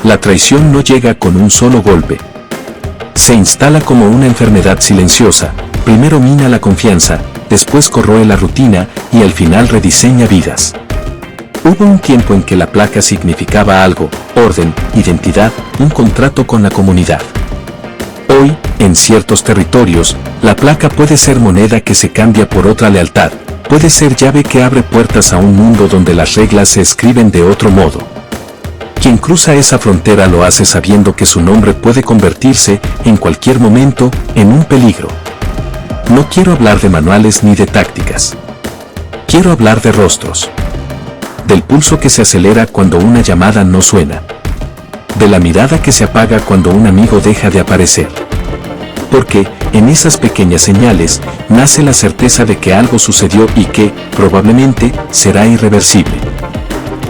La traición no llega con un solo golpe. Se instala como una enfermedad silenciosa, primero mina la confianza, después corroe la rutina y al final rediseña vidas. Hubo un tiempo en que la placa significaba algo, orden, identidad, un contrato con la comunidad. Hoy, en ciertos territorios, la placa puede ser moneda que se cambia por otra lealtad, puede ser llave que abre puertas a un mundo donde las reglas se escriben de otro modo. Quien cruza esa frontera lo hace sabiendo que su nombre puede convertirse, en cualquier momento, en un peligro. No quiero hablar de manuales ni de tácticas. Quiero hablar de rostros. Del pulso que se acelera cuando una llamada no suena. De la mirada que se apaga cuando un amigo deja de aparecer. Porque, en esas pequeñas señales, nace la certeza de que algo sucedió y que, probablemente, será irreversible.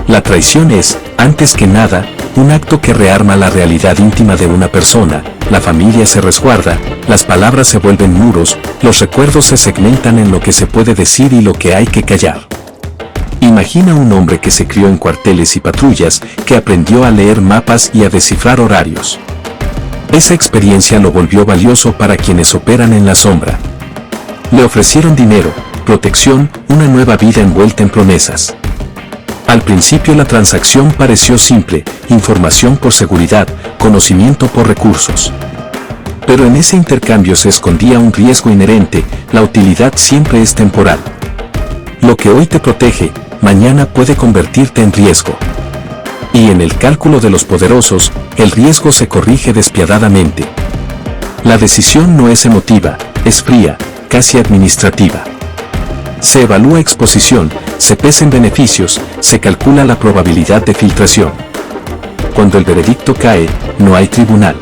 La traición es, antes que nada, un acto que rearma la realidad íntima de una persona, la familia se resguarda, las palabras se vuelven muros, los recuerdos se segmentan en lo que se puede decir y lo que hay que callar. Imagina un hombre que se crió en cuarteles y patrullas, que aprendió a leer mapas y a descifrar horarios. Esa experiencia lo volvió valioso para quienes operan en la sombra. Le ofrecieron dinero, protección, una nueva vida envuelta en promesas. Al principio la transacción pareció simple, información por seguridad, conocimiento por recursos. Pero en ese intercambio se escondía un riesgo inherente, la utilidad siempre es temporal. Lo que hoy te protege, mañana puede convertirte en riesgo. Y en el cálculo de los poderosos, el riesgo se corrige despiadadamente. La decisión no es emotiva, es fría, casi administrativa. Se evalúa exposición, se pesan beneficios, se calcula la probabilidad de filtración. Cuando el veredicto cae, no hay tribunal.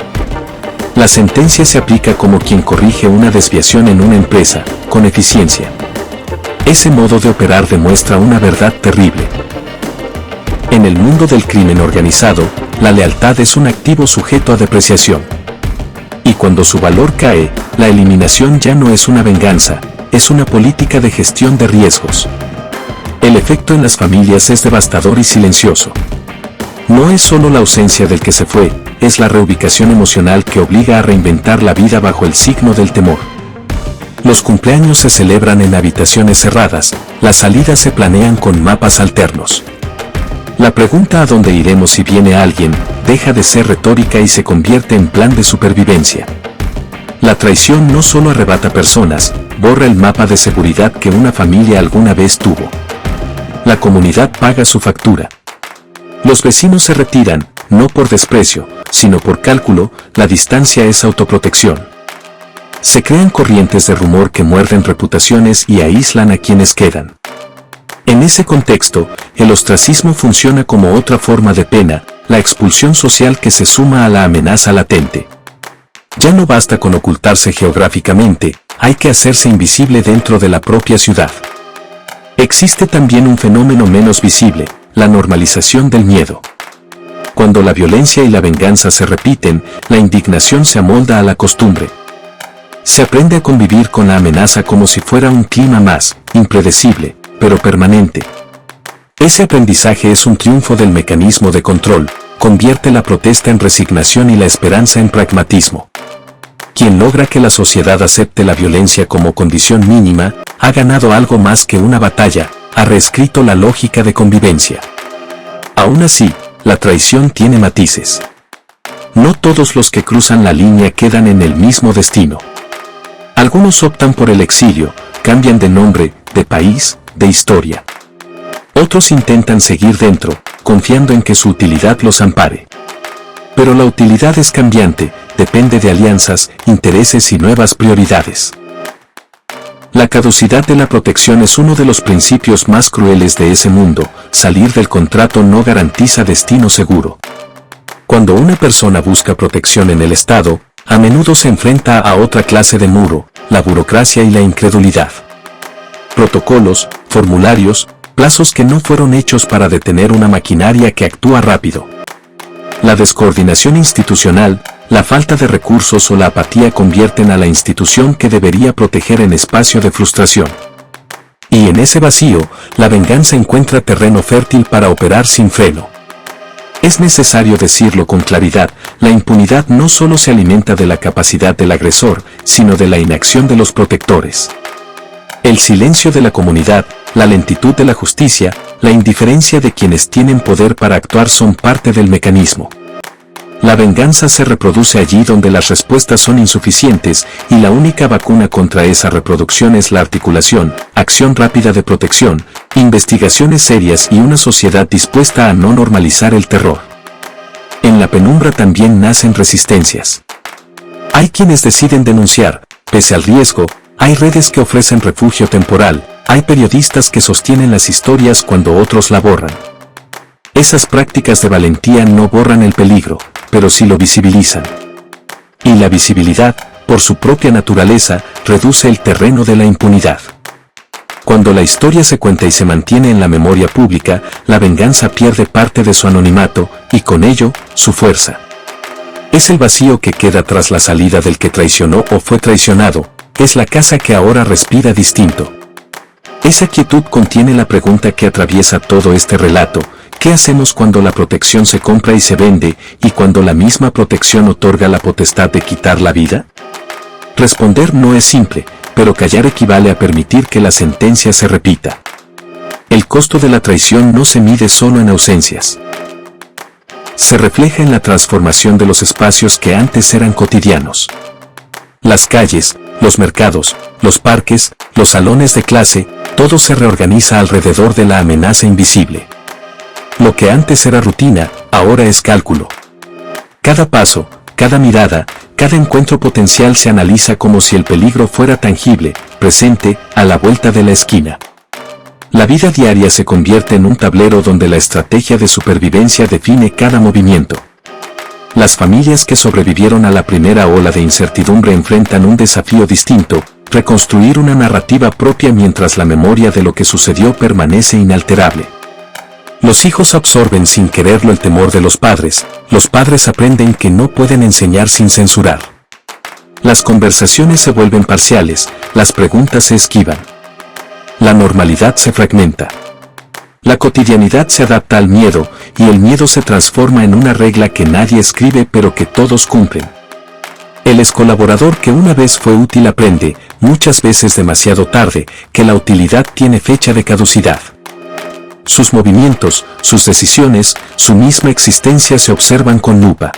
La sentencia se aplica como quien corrige una desviación en una empresa, con eficiencia. Ese modo de operar demuestra una verdad terrible. En el mundo del crimen organizado, la lealtad es un activo sujeto a depreciación. Y cuando su valor cae, la eliminación ya no es una venganza, es una política de gestión de riesgos. El efecto en las familias es devastador y silencioso. No es solo la ausencia del que se fue, es la reubicación emocional que obliga a reinventar la vida bajo el signo del temor. Los cumpleaños se celebran en habitaciones cerradas, las salidas se planean con mapas alternos. La pregunta a dónde iremos si viene alguien, deja de ser retórica y se convierte en plan de supervivencia. La traición no solo arrebata personas, borra el mapa de seguridad que una familia alguna vez tuvo. La comunidad paga su factura. Los vecinos se retiran, no por desprecio, sino por cálculo, la distancia es autoprotección. Se crean corrientes de rumor que muerden reputaciones y aíslan a quienes quedan. En ese contexto, el ostracismo funciona como otra forma de pena, la expulsión social que se suma a la amenaza latente. Ya no basta con ocultarse geográficamente, hay que hacerse invisible dentro de la propia ciudad. Existe también un fenómeno menos visible, la normalización del miedo. Cuando la violencia y la venganza se repiten, la indignación se amolda a la costumbre. Se aprende a convivir con la amenaza como si fuera un clima más, impredecible, pero permanente. Ese aprendizaje es un triunfo del mecanismo de control, convierte la protesta en resignación y la esperanza en pragmatismo. Quien logra que la sociedad acepte la violencia como condición mínima, ha ganado algo más que una batalla, ha reescrito la lógica de convivencia. Aún así, la traición tiene matices. No todos los que cruzan la línea quedan en el mismo destino. Algunos optan por el exilio, cambian de nombre, de país, de historia. Otros intentan seguir dentro, confiando en que su utilidad los ampare. Pero la utilidad es cambiante, depende de alianzas, intereses y nuevas prioridades. La caducidad de la protección es uno de los principios más crueles de ese mundo, salir del contrato no garantiza destino seguro. Cuando una persona busca protección en el Estado, a menudo se enfrenta a otra clase de muro, la burocracia y la incredulidad. Protocolos, formularios, plazos que no fueron hechos para detener una maquinaria que actúa rápido. La descoordinación institucional, la falta de recursos o la apatía convierten a la institución que debería proteger en espacio de frustración. Y en ese vacío, la venganza encuentra terreno fértil para operar sin freno. Es necesario decirlo con claridad, la impunidad no solo se alimenta de la capacidad del agresor, sino de la inacción de los protectores. El silencio de la comunidad, la lentitud de la justicia, la indiferencia de quienes tienen poder para actuar son parte del mecanismo. La venganza se reproduce allí donde las respuestas son insuficientes y la única vacuna contra esa reproducción es la articulación, acción rápida de protección, investigaciones serias y una sociedad dispuesta a no normalizar el terror. En la penumbra también nacen resistencias. Hay quienes deciden denunciar, pese al riesgo, hay redes que ofrecen refugio temporal, hay periodistas que sostienen las historias cuando otros la borran. Esas prácticas de valentía no borran el peligro, pero sí lo visibilizan. Y la visibilidad, por su propia naturaleza, reduce el terreno de la impunidad. Cuando la historia se cuenta y se mantiene en la memoria pública, la venganza pierde parte de su anonimato, y con ello, su fuerza. Es el vacío que queda tras la salida del que traicionó o fue traicionado, es la casa que ahora respira distinto. Esa quietud contiene la pregunta que atraviesa todo este relato: ¿qué hacemos cuando la protección se compra y se vende, y cuando la misma protección otorga la potestad de quitar la vida? Responder no es simple, pero callar equivale a permitir que la sentencia se repita. El costo de la traición no se mide solo en ausencias. Se refleja en la transformación de los espacios que antes eran cotidianos. Las calles, los mercados, los parques, los salones de clase, todo se reorganiza alrededor de la amenaza invisible. Lo que antes era rutina, ahora es cálculo. Cada paso, cada mirada, cada encuentro potencial se analiza como si el peligro fuera tangible, presente, a la vuelta de la esquina. La vida diaria se convierte en un tablero donde la estrategia de supervivencia define cada movimiento. Las familias que sobrevivieron a la primera ola de incertidumbre enfrentan un desafío distinto: reconstruir una narrativa propia mientras la memoria de lo que sucedió permanece inalterable. Los hijos absorben sin quererlo el temor de los padres aprenden que no pueden enseñar sin censurar. Las conversaciones se vuelven parciales, las preguntas se esquivan. La normalidad se fragmenta. La cotidianidad se adapta al miedo, y el miedo se transforma en una regla que nadie escribe pero que todos cumplen. El excolaborador que una vez fue útil aprende, muchas veces demasiado tarde, que la utilidad tiene fecha de caducidad. Sus movimientos, sus decisiones, su misma existencia se observan con lupa.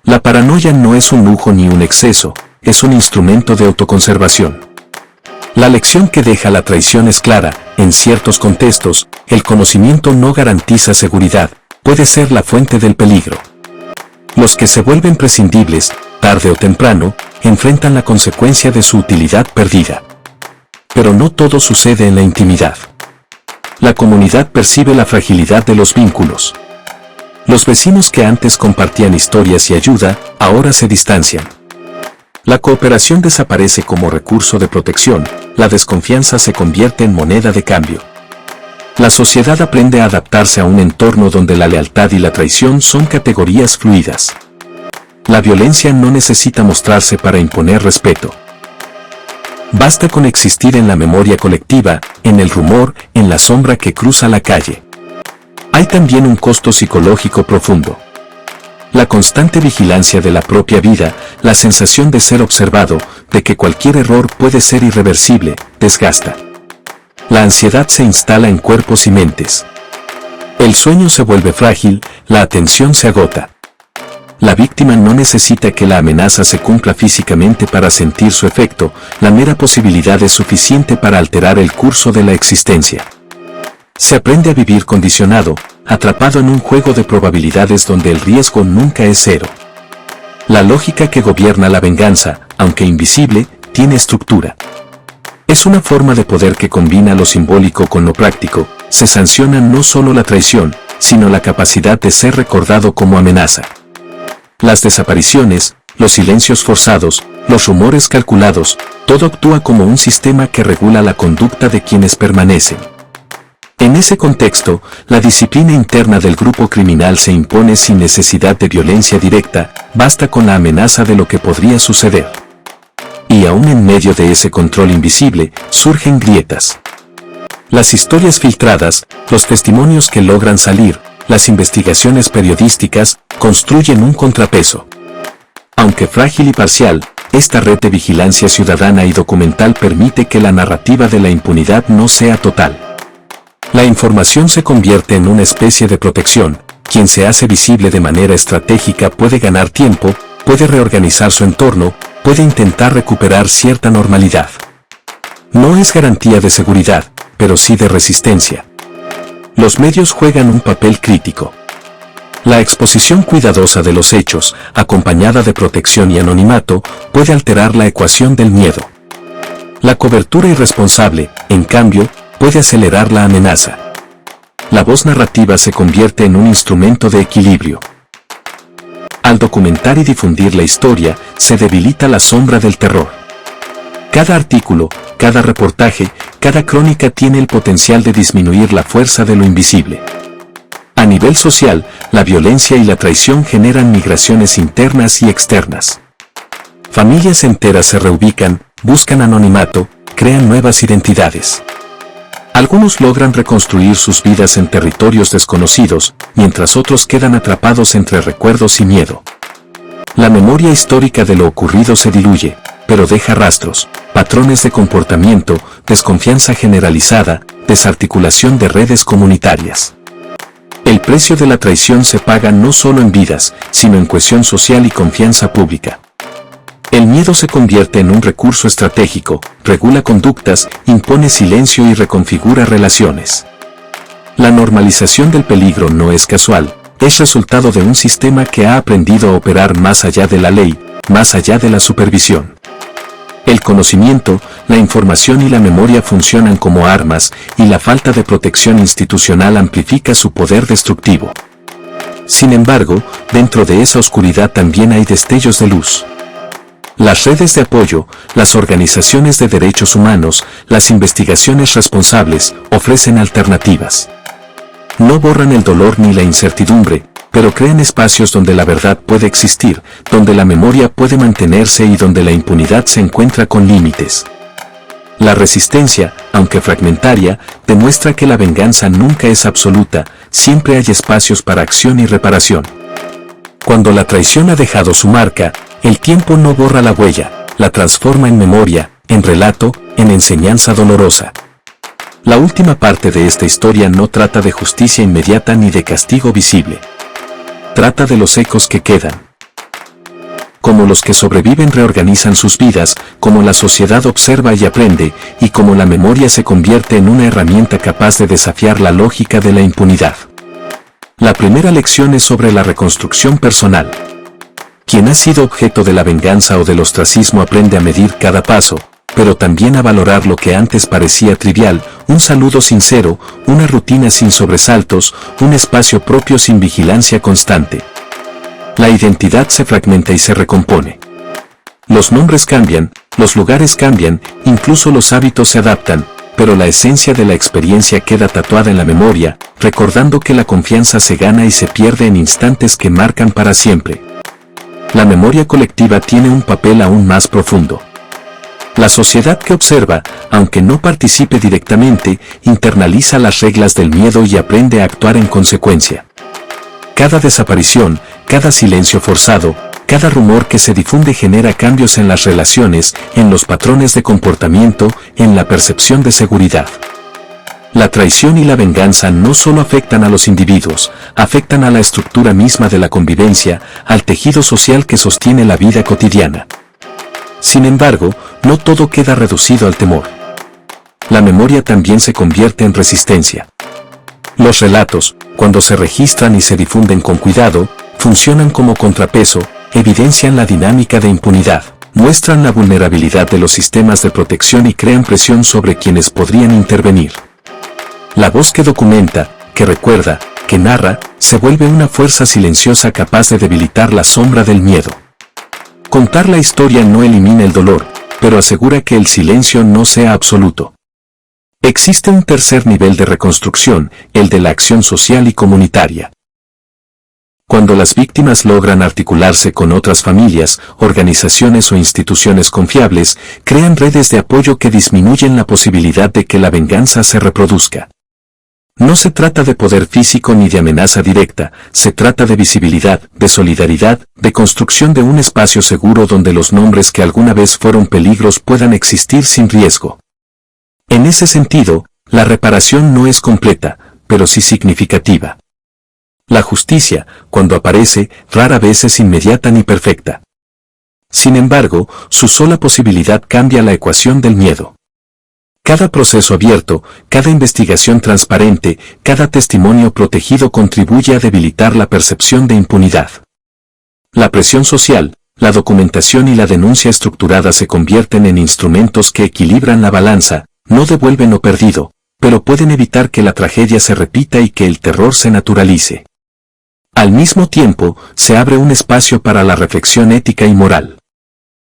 La paranoia no es un lujo ni un exceso, es un instrumento de autoconservación. La lección que deja la traición es clara: en ciertos contextos, el conocimiento no garantiza seguridad, puede ser la fuente del peligro. Los que se vuelven prescindibles, tarde o temprano, enfrentan la consecuencia de su utilidad perdida. Pero no todo sucede en la intimidad. La comunidad percibe la fragilidad de los vínculos. Los vecinos que antes compartían historias y ayuda, ahora se distancian. La cooperación desaparece como recurso de protección, la desconfianza se convierte en moneda de cambio. La sociedad aprende a adaptarse a un entorno donde la lealtad y la traición son categorías fluidas. La violencia no necesita mostrarse para imponer respeto. Basta con existir en la memoria colectiva, en el rumor, en la sombra que cruza la calle. Hay también un costo psicológico profundo. La constante vigilancia de la propia vida, la sensación de ser observado, de que cualquier error puede ser irreversible, desgasta. La ansiedad se instala en cuerpos y mentes. El sueño se vuelve frágil, la atención se agota. La víctima no necesita que la amenaza se cumpla físicamente para sentir su efecto, la mera posibilidad es suficiente para alterar el curso de la existencia. Se aprende a vivir condicionado, atrapado en un juego de probabilidades donde el riesgo nunca es cero. La lógica que gobierna la venganza, aunque invisible, tiene estructura. Es una forma de poder que combina lo simbólico con lo práctico. Se sanciona no solo la traición, sino la capacidad de ser recordado como amenaza. Las desapariciones, los silencios forzados, los rumores calculados, todo actúa como un sistema que regula la conducta de quienes permanecen. En ese contexto, la disciplina interna del grupo criminal se impone sin necesidad de violencia directa, basta con la amenaza de lo que podría suceder. Y aún en medio de ese control invisible, surgen grietas. Las historias filtradas, los testimonios que logran salir, las investigaciones periodísticas construyen un contrapeso. Aunque frágil y parcial, esta red de vigilancia ciudadana y documental permite que la narrativa de la impunidad no sea total. La información se convierte en una especie de protección. Quien se hace visible de manera estratégica puede ganar tiempo, puede reorganizar su entorno, puede intentar recuperar cierta normalidad. No es garantía de seguridad, pero sí de resistencia. Los medios juegan un papel crítico. La exposición cuidadosa de los hechos, acompañada de protección y anonimato, puede alterar la ecuación del miedo. La cobertura irresponsable, en cambio, puede acelerar la amenaza. La voz narrativa se convierte en un instrumento de equilibrio. Al documentar y difundir la historia, se debilita la sombra del terror. Cada artículo, cada reportaje, cada crónica tiene el potencial de disminuir la fuerza de lo invisible. A nivel social, la violencia y la traición generan migraciones internas y externas. Familias enteras se reubican, buscan anonimato, crean nuevas identidades. Algunos logran reconstruir sus vidas en territorios desconocidos, mientras otros quedan atrapados entre recuerdos y miedo. La memoria histórica de lo ocurrido se diluye, pero deja rastros, patrones de comportamiento, desconfianza generalizada, desarticulación de redes comunitarias. El precio de la traición se paga no solo en vidas, sino en cohesión social y confianza pública. El miedo se convierte en un recurso estratégico, regula conductas, impone silencio y reconfigura relaciones. La normalización del peligro no es casual, es resultado de un sistema que ha aprendido a operar más allá de la ley, más allá de la supervisión. El conocimiento, la información y la memoria funcionan como armas, y la falta de protección institucional amplifica su poder destructivo. Sin embargo, dentro de esa oscuridad también hay destellos de luz. Las redes de apoyo, las organizaciones de derechos humanos, las investigaciones responsables, ofrecen alternativas. No borran el dolor ni la incertidumbre, pero crean espacios donde la verdad puede existir, donde la memoria puede mantenerse y donde la impunidad se encuentra con límites. La resistencia, aunque fragmentaria, demuestra que la venganza nunca es absoluta, siempre hay espacios para acción y reparación. Cuando la traición ha dejado su marca, el tiempo no borra la huella, la transforma en memoria, en relato, en enseñanza dolorosa. La última parte de esta historia no trata de justicia inmediata ni de castigo visible. Trata de los ecos que quedan. Como los que sobreviven reorganizan sus vidas, como la sociedad observa y aprende, y como la memoria se convierte en una herramienta capaz de desafiar la lógica de la impunidad. La primera lección es sobre la reconstrucción personal. Quien ha sido objeto de la venganza o del ostracismo aprende a medir cada paso, pero también a valorar lo que antes parecía trivial, un saludo sincero, una rutina sin sobresaltos, un espacio propio sin vigilancia constante. La identidad se fragmenta y se recompone. Los nombres cambian, los lugares cambian, incluso los hábitos se adaptan, pero la esencia de la experiencia queda tatuada en la memoria, recordando que la confianza se gana y se pierde en instantes que marcan para siempre. La memoria colectiva tiene un papel aún más profundo. La sociedad que observa, aunque no participe directamente, internaliza las reglas del miedo y aprende a actuar en consecuencia. Cada desaparición, cada silencio forzado, cada rumor que se difunde genera cambios en las relaciones, en los patrones de comportamiento, en la percepción de seguridad. La traición y la venganza no solo afectan a los individuos, afectan a la estructura misma de la convivencia, al tejido social que sostiene la vida cotidiana. Sin embargo, no todo queda reducido al temor. La memoria también se convierte en resistencia. Los relatos, cuando se registran y se difunden con cuidado, funcionan como contrapeso, evidencian la dinámica de impunidad, muestran la vulnerabilidad de los sistemas de protección y crean presión sobre quienes podrían intervenir. La voz que documenta, que recuerda, que narra, se vuelve una fuerza silenciosa capaz de debilitar la sombra del miedo. Contar la historia no elimina el dolor, pero asegura que el silencio no sea absoluto. Existe un tercer nivel de reconstrucción, el de la acción social y comunitaria. Cuando las víctimas logran articularse con otras familias, organizaciones o instituciones confiables, crean redes de apoyo que disminuyen la posibilidad de que la venganza se reproduzca. No se trata de poder físico ni de amenaza directa, se trata de visibilidad, de solidaridad, de construcción de un espacio seguro donde los nombres que alguna vez fueron peligros puedan existir sin riesgo. En ese sentido, la reparación no es completa, pero sí significativa. La justicia, cuando aparece, rara vez es inmediata ni perfecta. Sin embargo, su sola posibilidad cambia la ecuación del miedo. Cada proceso abierto, cada investigación transparente, cada testimonio protegido contribuye a debilitar la percepción de impunidad. La presión social, la documentación y la denuncia estructurada se convierten en instrumentos que equilibran la balanza, no devuelven lo perdido, pero pueden evitar que la tragedia se repita y que el terror se naturalice. Al mismo tiempo, se abre un espacio para la reflexión ética y moral.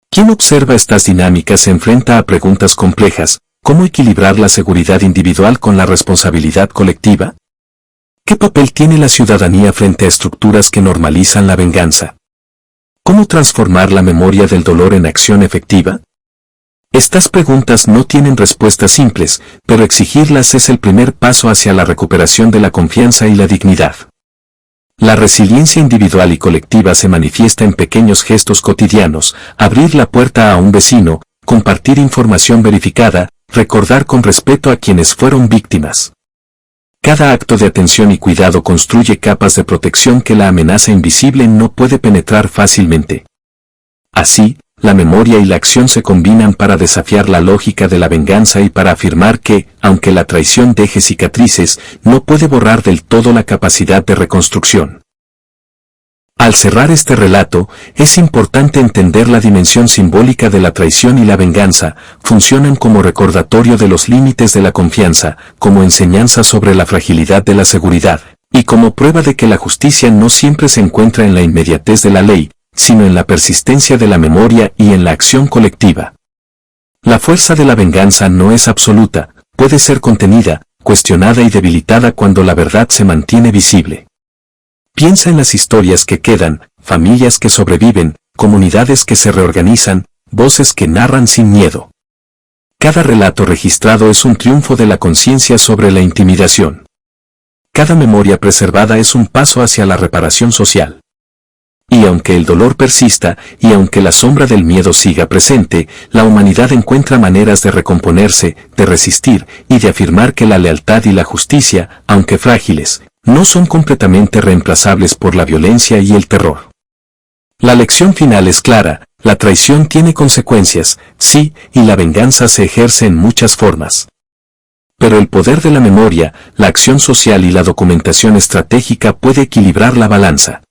Quien observa estas dinámicas se enfrenta a preguntas complejas. ¿Cómo equilibrar la seguridad individual con la responsabilidad colectiva? ¿Qué papel tiene la ciudadanía frente a estructuras que normalizan la venganza? ¿Cómo transformar la memoria del dolor en acción efectiva? Estas preguntas no tienen respuestas simples, pero exigirlas es el primer paso hacia la recuperación de la confianza y la dignidad. La resiliencia individual y colectiva se manifiesta en pequeños gestos cotidianos: abrir la puerta a un vecino, compartir información verificada, recordar con respeto a quienes fueron víctimas. Cada acto de atención y cuidado construye capas de protección que la amenaza invisible no puede penetrar fácilmente. Así, la memoria y la acción se combinan para desafiar la lógica de la venganza y para afirmar que, aunque la traición deje cicatrices, no puede borrar del todo la capacidad de reconstrucción. Al cerrar este relato, es importante entender la dimensión simbólica de la traición y la venganza. Funcionan como recordatorio de los límites de la confianza, como enseñanza sobre la fragilidad de la seguridad, y como prueba de que la justicia no siempre se encuentra en la inmediatez de la ley, sino en la persistencia de la memoria y en la acción colectiva. La fuerza de la venganza no es absoluta, puede ser contenida, cuestionada y debilitada cuando la verdad se mantiene visible. Piensa en las historias que quedan, familias que sobreviven, comunidades que se reorganizan, voces que narran sin miedo. Cada relato registrado es un triunfo de la conciencia sobre la intimidación. Cada memoria preservada es un paso hacia la reparación social. Y aunque el dolor persista, y aunque la sombra del miedo siga presente, la humanidad encuentra maneras de recomponerse, de resistir, y de afirmar que la lealtad y la justicia, aunque frágiles, no son completamente reemplazables por la violencia y el terror. La lección final es clara: la traición tiene consecuencias, sí, y la venganza se ejerce en muchas formas. Pero el poder de la memoria, la acción social y la documentación estratégica puede equilibrar la balanza.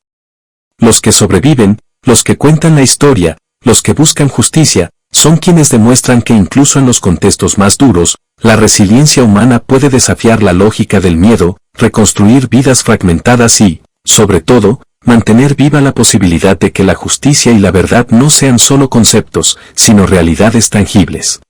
Los que sobreviven, los que cuentan la historia, los que buscan justicia, son quienes demuestran que incluso en los contextos más duros, la resiliencia humana puede desafiar la lógica del miedo, reconstruir vidas fragmentadas y, sobre todo, mantener viva la posibilidad de que la justicia y la verdad no sean solo conceptos, sino realidades tangibles.